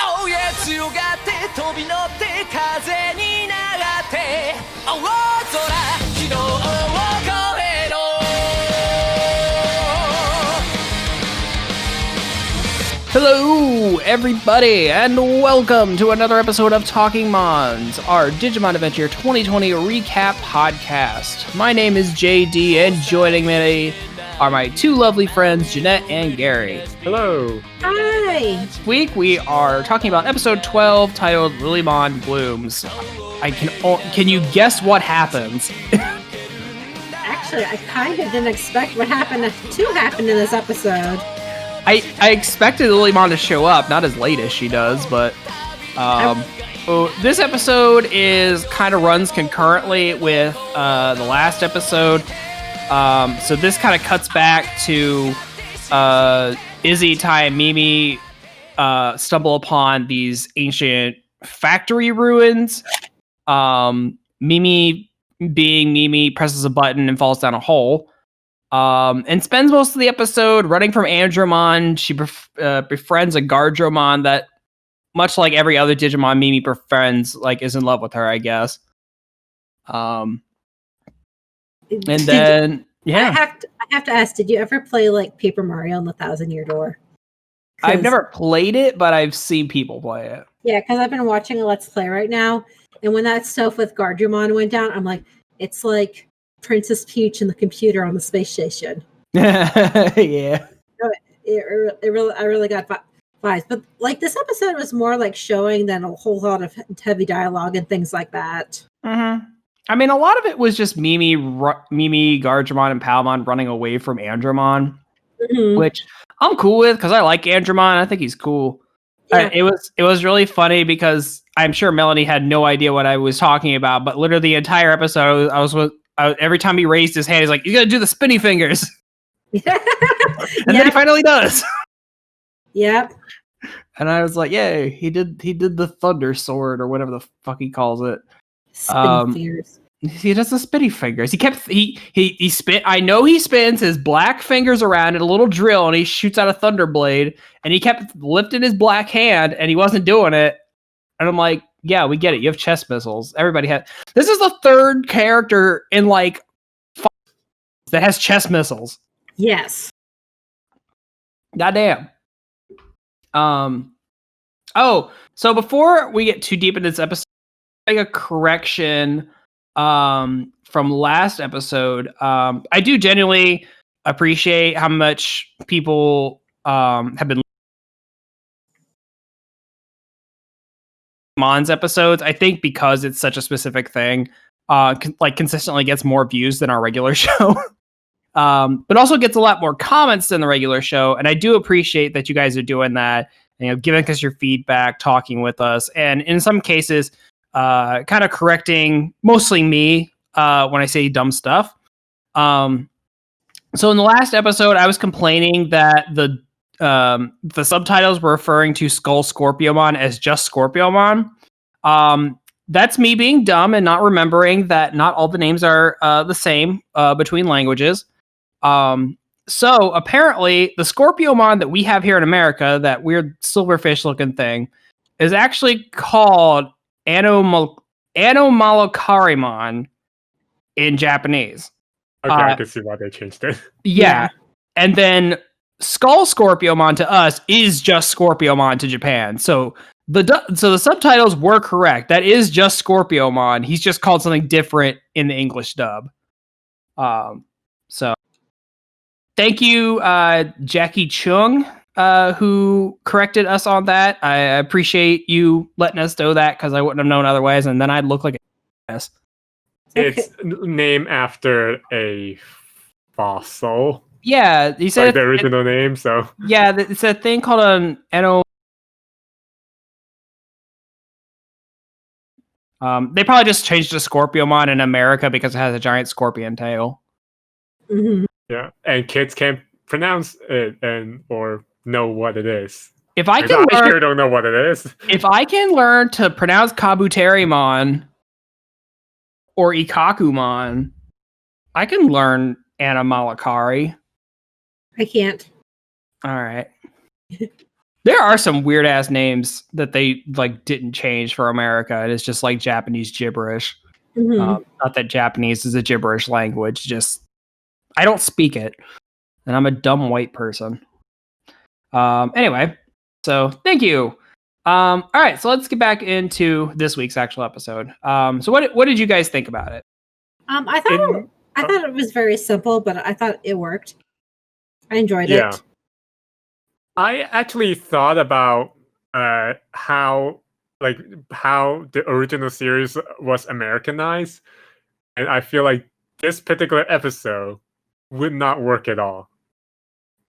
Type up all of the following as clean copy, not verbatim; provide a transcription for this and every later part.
青や強がって飛び乗って風に流って青空昨日を越えろ Hello, everybody, and welcome to another episode of Talking Mons, our Digimon Adventure 2020 recap podcast. My name is JD, and joining me are my two lovely friends, Jeanette and Gary. Hello. Hi. This week we are talking about episode 12, titled Lilymon Blooms. Can you guess what happens? Actually, I kind of didn't expect what happened to happen in this episode. I expected Lilymon to show up, not as late as she does, but this episode kind of runs concurrently with the last episode. So this kind of cuts back to Izzy, Tai, and Mimi stumble upon these ancient factory ruins. Mimi, being Mimi, presses a button and falls down a hole. And spends most of the episode running from Andromon. She befriends a Guardromon that, much like every other Digimon Mimi befriends, is in love with her, I guess. I have to ask, did you ever play Paper Mario and the Thousand Year Door? I've never played it, but I've seen people play it. Yeah, because I've been watching a Let's Play right now, and when that stuff with Guardromon went down, I'm like, it's like Princess Peach and the computer on the space station. Yeah. I really got vibes. But this episode was more showing than a whole lot of heavy dialogue and things like that. Mm-hmm. I mean, a lot of it was just Mimi, Guardromon, and Palmon running away from Andromon, which I'm cool with because I like Andromon. I think he's cool. Yeah. It was really funny because I'm sure Melanie had no idea what I was talking about, but literally the entire episode, every time he raised his hand, he's like, "You gotta do the spinny fingers," and then he finally does. Yep. And I was like, "Yay! He did the thunder sword or whatever the fuck he calls it." Spinny fingers. He does the spinny fingers. He spin. I know he spins his black fingers around in a little drill, and he shoots out a thunder blade. And he kept lifting his black hand, and he wasn't doing it. And I'm like, yeah, we get it. You have chest missiles. Everybody has. This is the third character in that has chest missiles. Yes. Goddamn. Oh, so before we get too deep into this episode, make a correction from last episode. I do genuinely appreciate how much people have been MONS episodes. I think because it's such a specific thing, consistently gets more views than our regular show. But also gets a lot more comments than the regular show. And I do appreciate that you guys are doing that, giving us your feedback, talking with us, and in some cases, kind of correcting mostly me when I say dumb stuff. So in the last episode, I was complaining that the subtitles were referring to Skull Scorpiomon as just Scorpiomon. That's me being dumb and not remembering that not all the names are the same between languages. So apparently the Scorpiomon that we have here in America, that weird silverfish looking thing, is actually called Anomalakarimon in Japanese. Okay, I can see why they changed it. Yeah. And then Skull Scorpiomon to us is just Scorpiomon to Japan. So the subtitles were correct. That is just Scorpiomon. He's just called something different in the English dub. So thank you, Jackie Chung, who corrected us on that. I appreciate you letting us know that because I wouldn't have known otherwise, and then I'd look like a mess. It's named after a fossil. Yeah, he said the original name. So yeah, it's a thing called an they probably just changed to Scorpiomon in America because it has a giant scorpion tail. Mm-hmm. Yeah, and kids can't pronounce it or know what it is. If I can I sure don't know what it is. If I can learn to pronounce Kabuterimon or Ikakumon, I can learn Animalakari. I can't. All right. There are some weird ass names that they like didn't change for America, and it's just like Japanese gibberish. Mhm. Not that Japanese is a gibberish language, just I don't speak it, and I'm a dumb white person. Anyway, so thank you. All right, so let's get back into this week's actual episode. So what did you guys think about it? I thought it was very simple, but I thought it worked. I enjoyed Yeah. it. I actually thought about how the original series was Americanized, and I feel like this particular episode would not work at all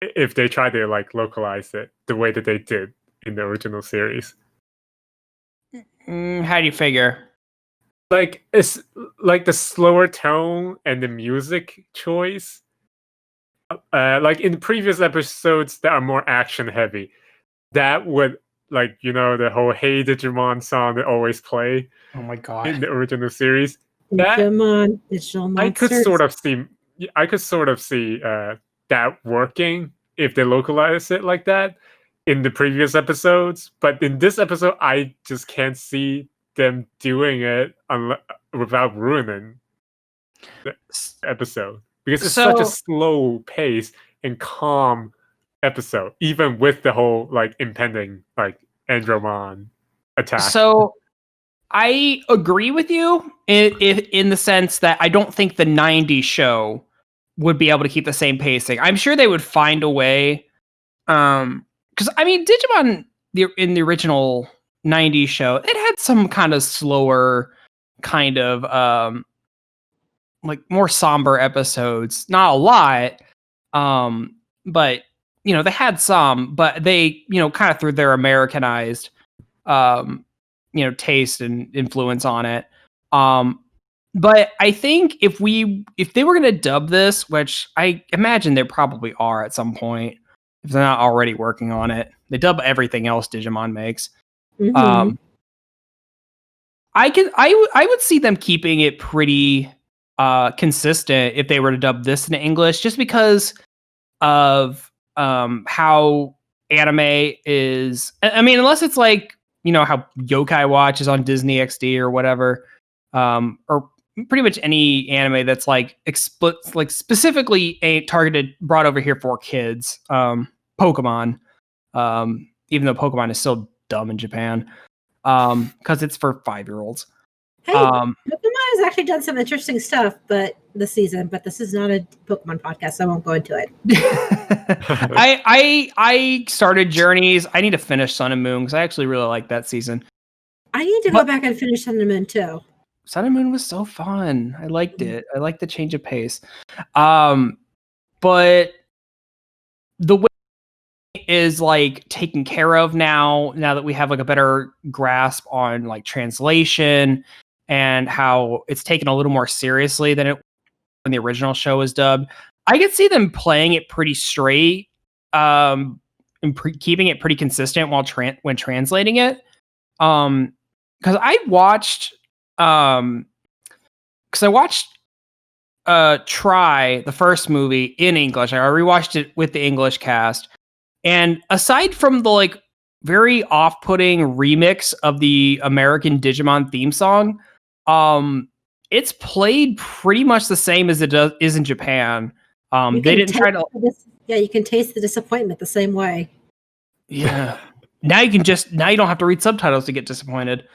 if they tried to like localize it the way that they did in the original series. How do you figure? Like it's like the slower tone and the music choice. Like in previous episodes that are more action heavy, that would like the whole "Hey Digimon" song that always play Oh my in god. the original series. That Digimon, digital I could monsters. sort of see that working if they localize it like that in the previous episodes, but in this episode, I just can't see them doing it without ruining the episode because it's such a So slow pace and calm episode, even with the whole like impending like Andromon attack. so I agree with you in the sense that I don't think the 90s show would be able to keep the same pacing. I'm sure they would find a way. Because I mean, Digimon in the original 90s show, it had some kind of slower, kind of like more somber episodes. Not a lot, but they had some, but they kind of threw their Americanized um taste and influence on it. But I think if they were going to dub this, which I imagine they probably are at some point, if they're not already working on it, they dub everything else Digimon makes. Mhm. I would see them keeping it pretty consistent if they were to dub this in English, just because of how anime is. I mean, unless it's like how Yokai Watch is on Disney XD or whatever, or pretty much any anime that's like specifically targeted brought over here for kids. Pokemon, even though Pokemon is still dumb in Japan, because it's for 5-year-olds. Hey, Pokemon has actually done some interesting stuff, but this season. But this is not a Pokemon podcast, so I won't go into it. I started Journeys. I need to finish Sun and Moon because I actually really like that season. I need to go back and finish Sun and Moon too. Sun and Moon was so fun. I liked it. I liked the change of pace. But the way is like taken care of now that we have like a better grasp on like translation and how it's taken a little more seriously than it when the original show was dubbed. I could see them playing it pretty straight, and keeping it pretty consistent while when translating it. Because I watched, Try, the first movie, in English. I rewatched it with the English cast, and aside from the like very off-putting remix of the American Digimon theme song, it's played pretty much the same as it is in Japan. They didn't try to. You can taste the disappointment the same way. Yeah. Now you don't have to read subtitles to get disappointed.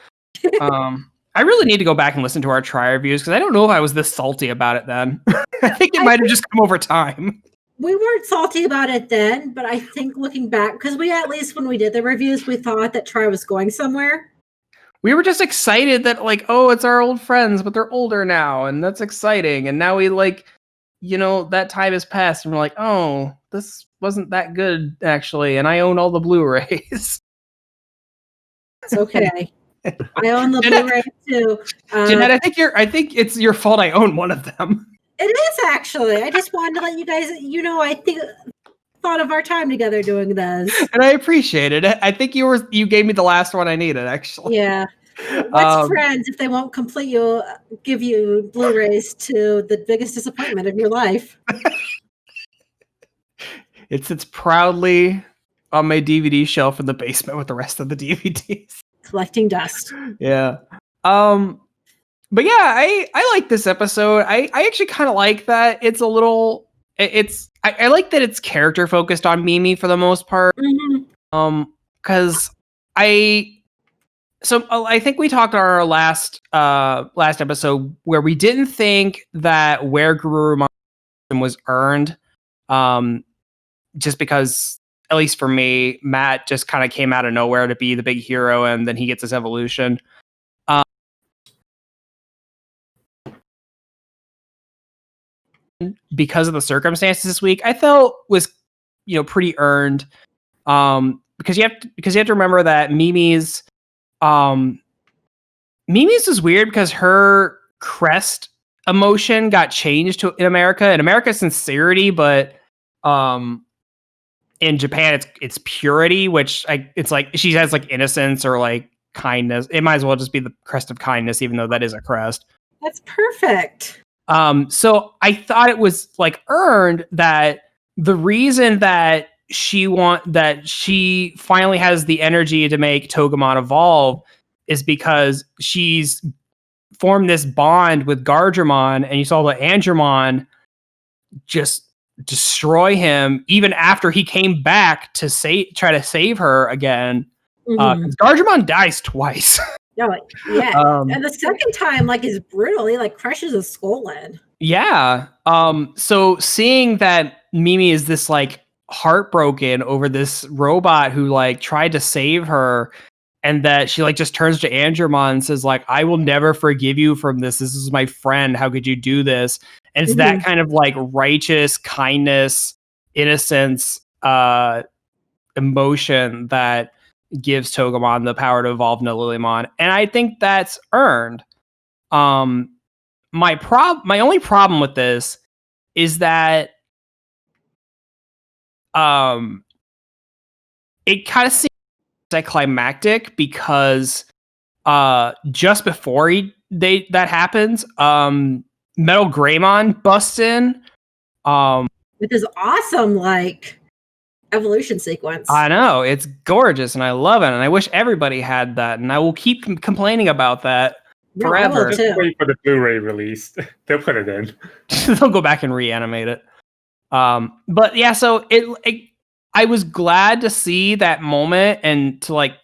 I really need to go back and listen to our Try reviews because I don't know if I was this salty about it then. I think it might have just come over time. We weren't salty about it then, but I think looking back, because we, at least when we did the reviews, we thought that Try was going somewhere. We were just excited that like, oh, it's our old friends, but they're older now, and that's exciting. And now we like, that time has passed, and we're like, oh, this wasn't that good actually, and I own all the Blu-rays. It's okay. I own the Blu-ray too. Jeanette, I think it's your fault I own one of them. It is actually. I just wanted to let you guys, I think thought of our time together doing this. And I appreciate it. I think you gave me the last one I needed, actually. Yeah. What's friends if they won't give you Blu-rays to the biggest disappointment of your life? It sits proudly on my DVD shelf in the basement with the rest of the DVDs. Collecting dust. Yeah. But yeah, I like this episode. I actually kind of like that. It's a little. I like that it's character focused on Mimi for the most part. Mhm. Because I think we talked on our last episode where we didn't think that where Gurumon was earned, just because, at least for me, Matt just kind of came out of nowhere to be the big hero, and then he gets his evolution. Because of the circumstances this week, I felt was pretty earned. Because you have to remember that Mimi's is weird because her crest emotion got changed in America. In America, sincerity, but in Japan, it's purity, which it's like she has like innocence or like kindness. It might as well just be the crest of kindness, even though that is a crest. That's perfect. So I thought it was like earned that the reason that she finally has the energy to make Togemon evolve is because she's formed this bond with Gargemon, and you saw the Andromon just destroy him even after he came back to try to save her again. Gargemon dies twice. No, yeah. And the second time, like, is brutal. He like crushes his skull in. Yeah. So seeing that Mimi is this like heartbroken over this robot who like tried to save her, and that she like just turns to Andromon and says like, I will never forgive you from this. This is my friend. How could you do this? And it's that kind of like righteous kindness, innocence, emotion that gives Togemon the power to evolve into Lilymon. And I think that's earned. My only problem with this is that it kind of seems anticlimactic because just before that happens, Metal Greymon busts in with his awesome like evolution sequence. I know, it's gorgeous and I love it, and I wish everybody had that, and I will keep complaining about that forever. Just wait for the Blu-ray release. They'll put it in. They'll go back and reanimate it. But yeah, so I was glad to see that moment and to like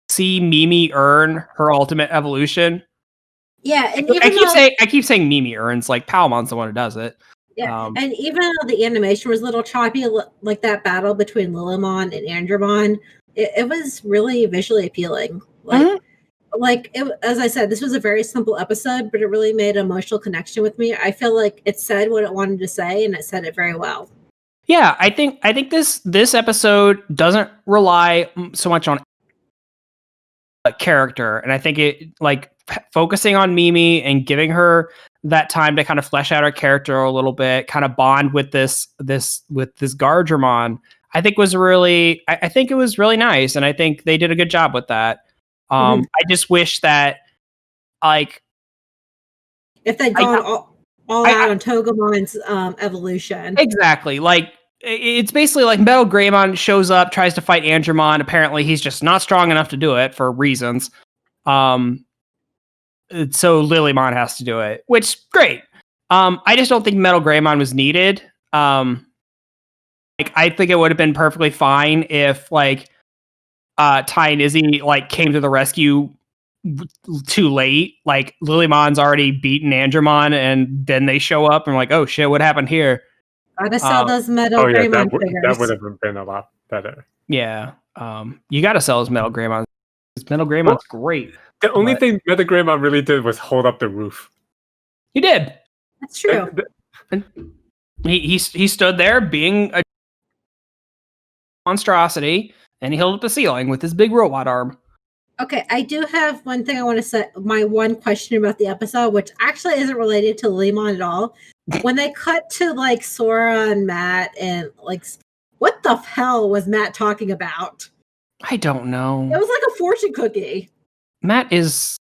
see Mimi earn her ultimate evolution. Yeah, and I keep saying Mimi earns, like Palmon's the one who does it. Yeah, and even though the animation was a little choppy, like that battle between Lilymon and Andromon, it was really visually appealing. Like, as I said, this was a very simple episode, but it really made an emotional connection with me. I feel like it said what it wanted to say, and it said it very well. Yeah, I think this episode doesn't rely so much on character, and I think it like focusing on Mimi and giving her that time to kind of flesh out her character a little bit, kind of bond with this Gargemon, I think was really, I think it was really nice, and I think they did a good job with that. I just wish that, like, if they'd gone all out on Togemon's evolution. Exactly. Like, it's basically like Metal Greymon shows up, tries to fight Andromon. Apparently, he's just not strong enough to do it for reasons. So Lilymon has to do it, which great. I just don't think Metal Greymon was needed. Like, I think it would have been perfectly fine if like Ty and Izzy like came to the rescue too late. Like, Lilymon's already beaten Andromon, and then they show up and like, oh shit, what happened here? Gotta sell those Metal Greymon figures. That would have been a lot better. Yeah. You gotta sell his Metal Greymon. Metal Greymon's great. The only thing Metal Greymon really did was hold up the roof. He did. That's true. He stood there being a monstrosity, and he held up the ceiling with his big robot arm. Okay, I do have one thing I want to say. My one question about the episode, which actually isn't related to Lilymon at all. When they cut to like Sora and Matt, and like, what the hell was Matt talking about? I don't know. It was like a fortune cookie. Matt is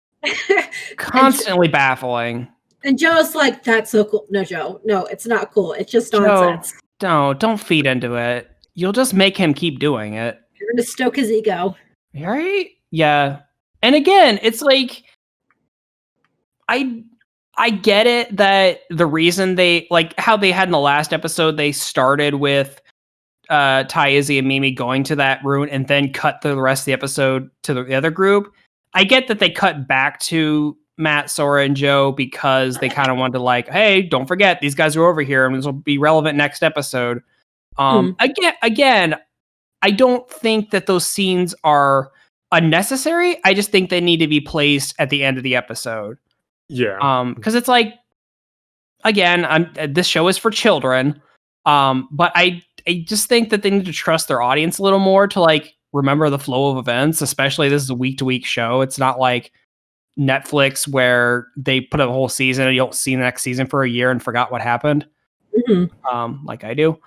constantly baffling. And Joe's like, that's so cool. No, Joe. No, it's not cool. It's just nonsense. Joe, don't feed into it. You'll just make him keep doing it. You're gonna stoke his ego. Right? Yeah. And again, it's like I get it that the reason they like how they had in the last episode, they started with Ty, Izzy, and Mimi going to that route and then cut the rest of the episode to the other group. I get that they cut back to Matt, Sora, and Joe because they kind of wanted to like, hey, don't forget these guys are over here and this will be relevant next episode. Again, I don't think that those scenes are unnecessary. I just think they need to be placed at the end of the episode. Yeah. Because it's like, again, this show is for children. But I just think that they need to trust their audience a little more to like remember the flow of events, especially this is a week to week show. It's not like Netflix where they put a whole season and you don't see the next season for a year and forgot what happened. Like I do.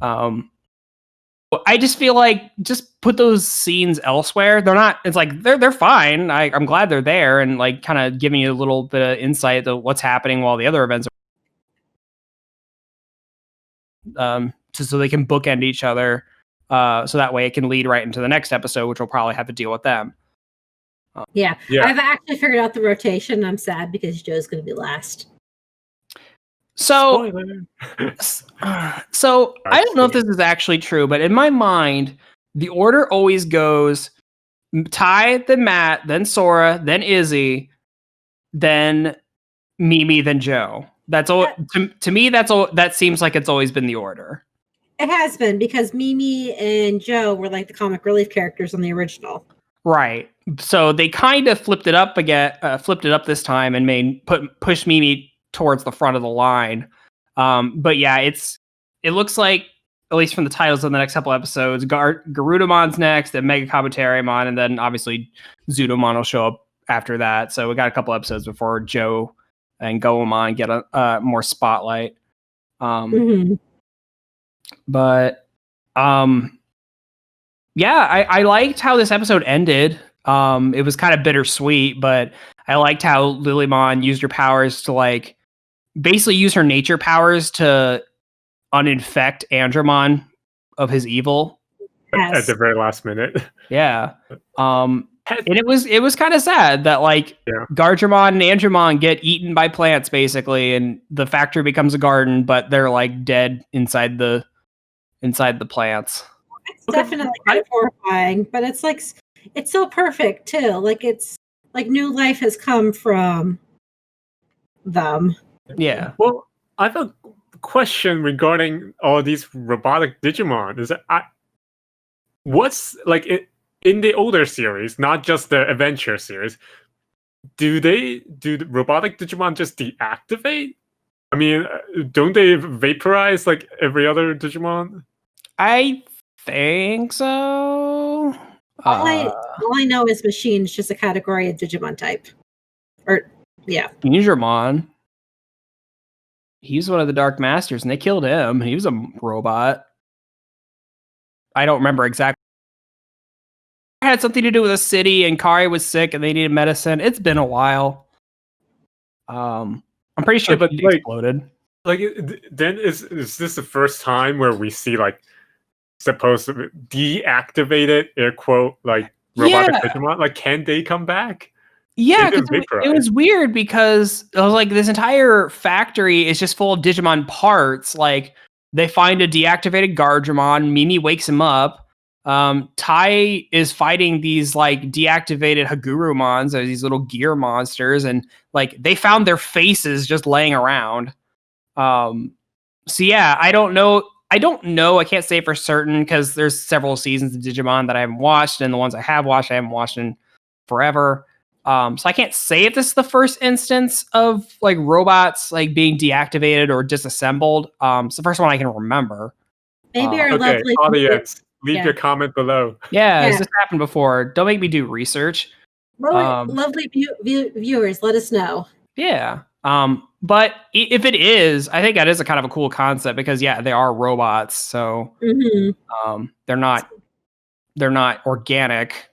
I just feel like just put those scenes elsewhere. They're not. It's like they're fine. I'm glad they're there and like kind of giving you a little bit of insight to what's happening while the other events are. So they can bookend each other. So that way it can lead right into the next episode, which will probably have to deal with them. Yeah. I've actually figured out the rotation. I'm sad because Joe's going to be last. So, so I don't know if this is actually true, but in my mind, the order always goes Ty, then Matt, then Sora, then Izzy, then Mimi, then Joe. That's all. To me, that's all. That seems like it's always been the order. It has been because Mimi and Joe were like the comic relief characters on the original. Right. So they kind of flipped it up again, flipped it up this time and pushed Mimi towards the front of the line. But yeah, it looks like, at least from the titles of the next couple episodes, Garudamon's next, then Mega Kabuterimon, and then obviously Zudomon will show up after that. So we got a couple episodes before Joe and Goemon get a more spotlight. But yeah, I liked how this episode ended. It was kind of bittersweet, but I liked how Lilymon used her powers to like basically use her nature powers to uninfect Andromon of his evil. At the very last minute. Yeah. And it was kind of sad that like Gargemon and Andromon get eaten by plants basically, and the factory becomes a garden, but they're like dead inside the plants. It's definitely kind of horrifying, but it's like it's so perfect too. Like it's like new life has come from them. Yeah. Well, I have a question regarding all these robotic Digimon. Is that what's like in the older series, not just the Adventure series? Do the robotic Digimon just deactivate? I mean, don't they vaporize like every other Digimon? I think so. All I know is machine is just a category of Digimon type. Or yeah. Digimon. He's one of the Dark Masters, and they killed him. He was a robot. I don't remember exactly. It had something to do with a city, and Kari was sick, and they needed medicine. It's been a while. I'm pretty sure but he like, exploded. Like, then is this the first time where we see like supposed to deactivated air quote like robotic Digimon? Like, can they come back? Yeah, it was weird because I was like, this entire factory is just full of Digimon parts. Like, they find a deactivated Gargemon. Mimi wakes him up. Tai is fighting these like deactivated Hagurumons, or these little gear monsters, and like they found their faces just laying around. So yeah, I don't know. I can't say for certain because there's several seasons of Digimon that I haven't watched, and the ones I have watched, I haven't watched in forever. So I can't say if this is the first instance of like robots like being deactivated or disassembled. It's the first one I can remember. Maybe our lovely audience, leave your comment below. Yeah, has this happened before? Don't make me do research. Lovely viewers, let us know. Yeah. But if it is, I think that is a kind of a cool concept because they are robots, so they're not organic.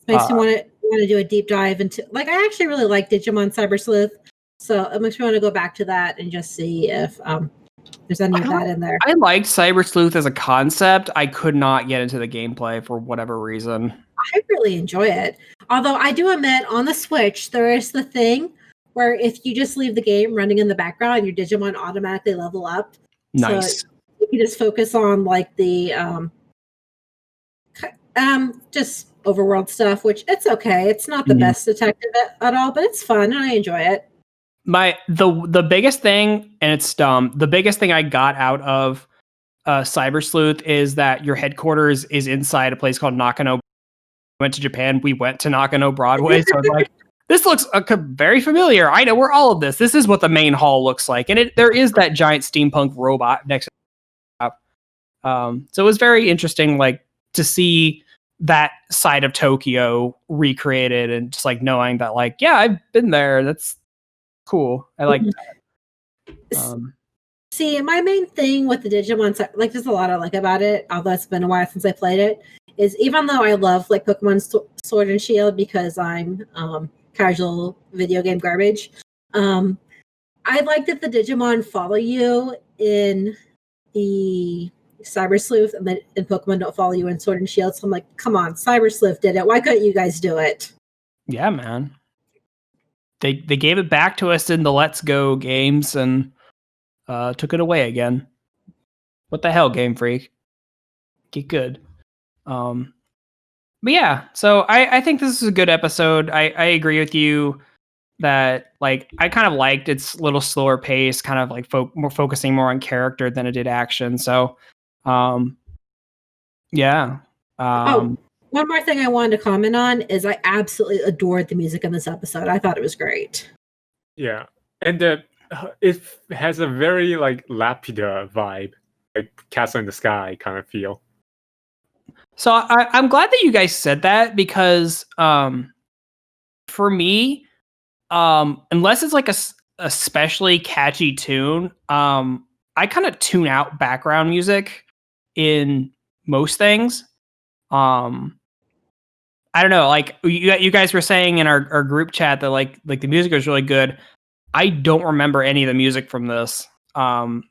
Makes me want to do a deep dive into. Like, I actually really like Digimon Cyber Sleuth, so it makes me want to go back to that and just see if there's any of that in there. I liked Cyber Sleuth as a concept. I could not get into the gameplay for whatever reason. I really enjoy it. Although I do admit, on the Switch, there is the thing where if you just leave the game running in the background, your Digimon automatically level up. Nice. So you can just focus on like the just overworld stuff, which it's okay. It's not the best detective at all, but it's fun and I enjoy it. The biggest thing, and it's dumb, the biggest thing I got out of Cyber Sleuth is that your headquarters is inside a place called Nakano. Went to Japan, we went to Nakano Broadway, so I was like, this looks very familiar. I know where all of this. This is what the main hall looks like, and there is that giant steampunk robot next to the top. So it was very interesting, like, to see that side of Tokyo recreated, and just like knowing that, like, yeah, I've been there. That's cool. I like that. See, my main thing with the Digimon, like, there's a lot I like about it, although it's been a while since I played it, is even though I love, like, Pokemon Sword and Shield because I'm casual video game garbage, I like that the Digimon follow you in the Cyber Sleuth, and Pokemon don't follow you in Sword and Shield, so I'm like, come on, Cyber Sleuth did it. Why couldn't you guys do it? Yeah, man. They gave it back to us in the Let's Go games, and took it away again. What the hell, Game Freak? Get good. But yeah, so I think this is a good episode. I agree with you that, like, I kind of liked its little slower pace, kind of like focusing more on character than it did action. So, yeah. One more thing I wanted to comment on is I absolutely adored the music in this episode. I thought it was great. Yeah, and it has a very like Lapida vibe, like Castle in the Sky kind of feel. So I'm glad that you guys said that, because for me, unless it's like a especially catchy tune, I kind of tune out background music in most things. I don't know, like you guys were saying in our group chat that like the music was really good. I don't remember any of the music from this. But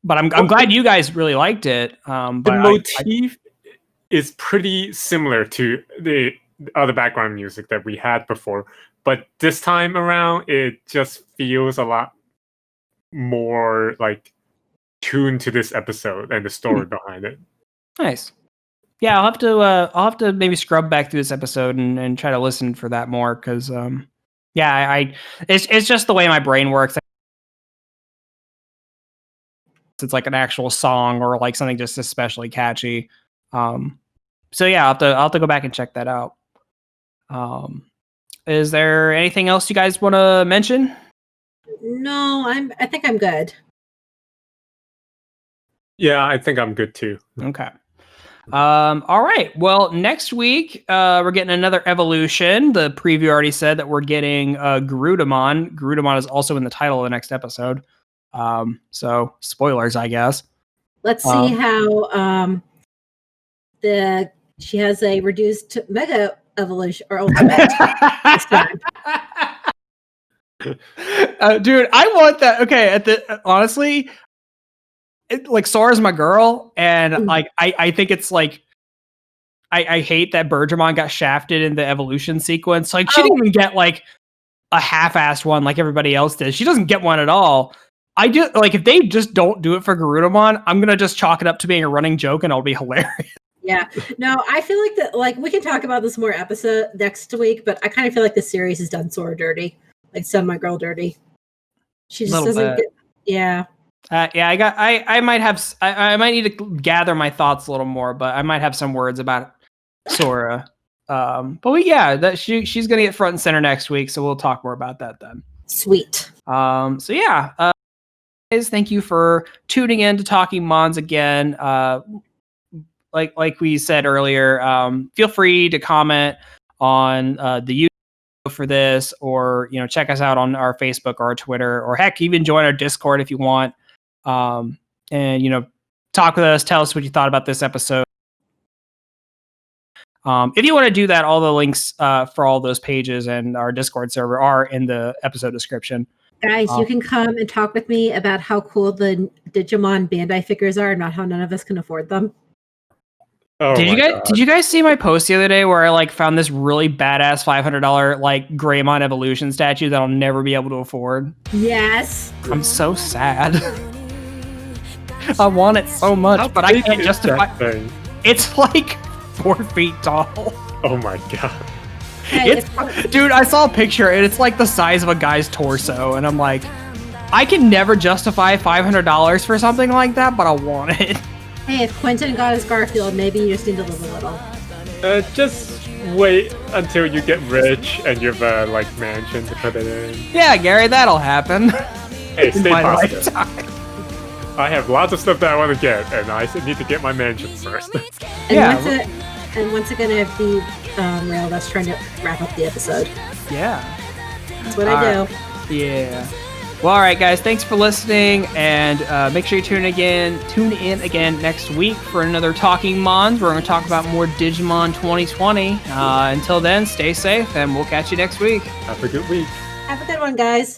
I'm glad you guys really liked it. But the motif is pretty similar to the other background music that we had before, but this time around it just feels a lot more like tuned to this episode and the story behind it. Nice. Yeah, I'll have to maybe scrub back through this episode and try to listen for that more, because yeah, it's just the way my brain works. It's like an actual song or like something just especially catchy. So yeah, I'll have to go back and check that out. Is there anything else you guys want to mention? No, I think I'm good. Yeah, I think I'm good too. Okay. All right. Well, next week we're getting another evolution. The preview already said that we're getting Garudamon. Garudamon is also in the title of the next episode. So spoilers, I guess. Let's see how she has a reduced mega evolution or ultimate this time. Dude, I want that. Okay, honestly, like Sora's my girl, and like I think it's like I hate that Bergermon got shafted in the evolution sequence. Like she didn't even get like a half-assed one like everybody else did. She doesn't get one at all. I do, like, if they just don't do it for Garudamon, I'm gonna just chalk it up to being a running joke, and it'll be hilarious. Yeah, no, I feel like that. Like, we can talk about this more episode next week, but I kind of feel like the series has done Sora dirty, like it's done my girl dirty. She just doesn't get. Yeah. Yeah, I might have. I might need to gather my thoughts a little more, but I might have some words about Sora. But she's gonna get front and center next week, so we'll talk more about that then. Sweet. So yeah, guys, thank you for tuning in to Talking Mons again. Like we said earlier, feel free to comment on the YouTube for this, or check us out on our Facebook or our Twitter, or heck, even join our Discord if you want. And talk with us, tell us what you thought about this episode. If you want to do that, all the links for all those pages and our Discord server are in the episode description. Guys, you can come and talk with me about how cool the Digimon Bandai figures are and not how none of us can afford them. Oh Did my God. you guys see my post the other day where I like found this really badass $500 like Greymon Evolution statue that I'll never be able to afford? Yes. I'm so sad. I want it so much, How but I big can't is justify. that thing? It's like 4 feet tall. Oh my God. Hey, Dude, I saw a picture and it's like the size of a guy's torso, and I'm like, I can never justify $500 for something like that, but I want it. hey, if Quentin got his Garfield, maybe you just need to live a little. Just wait until you get rich and you have a like mansion to put it in. Yeah, Gary, that'll happen. Hey, In stay my positive. lifetime. I have lots of stuff that I want to get, and I need to get my mansion first. And once again, I have the rail that's trying to wrap up the episode. Yeah. That's what I do. Yeah. Well, all right, guys. Thanks for listening, and make sure you tune in again next week for another Talking Mons. We're going to talk about more Digimon 2020. Until then, stay safe, and we'll catch you next week. Have a good week. Have a good one, guys.